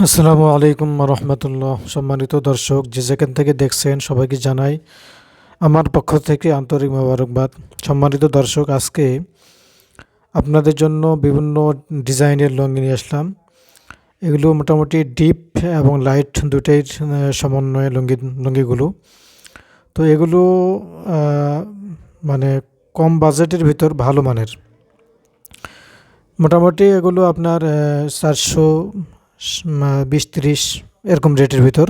আসসালামু আলাইকুম রহমতুল্লাহ। সম্মানিত দর্শক, যে যেখান থেকে দেখছেন সবাইকে জানাই আমার পক্ষ থেকে আন্তরিক মোবারকবাদ। সম্মানিত দর্শক, আজকে আপনাদের জন্য বিভিন্ন ডিজাইনের লুঙ্গি নিয়ে আসলাম। এগুলো মোটামুটি ডিপ এবং লাইট দুটাই সমন্বয়ে লুঙ্গিগুলো। তো এগুলো আহ, মানে কম বাজেটের ভিতর ভালো মানের। মোটামুটি এগুলো আপনার 420-30 এরকম রেটের ভিতর।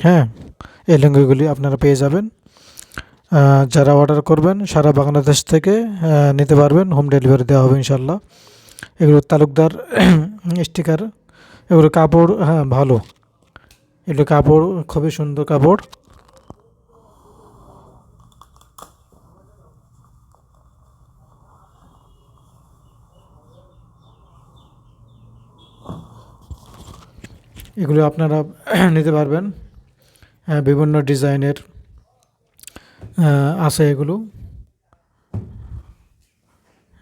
হ্যাঁ, এই লুঙ্গিগুলি আপনারা পেয়ে যাবেন। যারা অর্ডার করবেন সারা বাংলাদেশ থেকে নিতে পারবেন, হোম ডেলিভারি দেওয়া হবে ইনশাল্লাহ। এগুলো তালুকদার স্টিকার। এগুলো কাপড় হ্যাঁ ভালো, এগুলো কাপড় খুবই সুন্দর কাপড়। এগুলো আপনারা নিতে পারবেন। বিভিন্ন ডিজাইনের আছে এগুলো,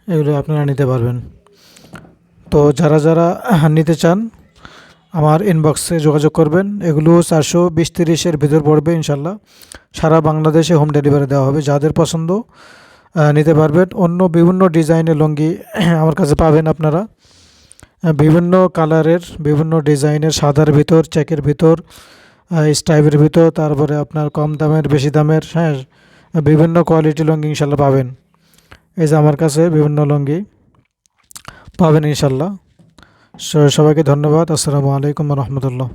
এগুলো আপনারা নিতে পারবেন। তো যারা যারা নিতে চান আমার ইনবক্সে যোগাযোগ করবেন। এগুলো 420-30-এর ভিতর পড়বে ইনশাল্লাহ। সারা বাংলাদেশে হোম ডেলিভারি দেওয়া হবে। যাদের পছন্দ নিতে পারবেন। অন্য বিভিন্ন ডিজাইনের লুঙ্গি আমার কাছে পাবেন আপনারা। বিভিন্ন কালারের, বিভিন্ন ডিজাইনের, সাদার ভিতর, চেকের ভিতর, স্টাইপের ভিতর, তারপরে আপনার কম দামের, বেশি দামের, হ্যাঁ, বিভিন্ন কোয়ালিটি লুঙ্গি ইনশাল্লাহ পাবেন। এই যে আমার কাছে বিভিন্ন লুঙ্গি পাবেন ইনশাল্লাহ। সবাইকে ধন্যবাদ। আসসালামু আলাইকুম রহমতুল্লাহ।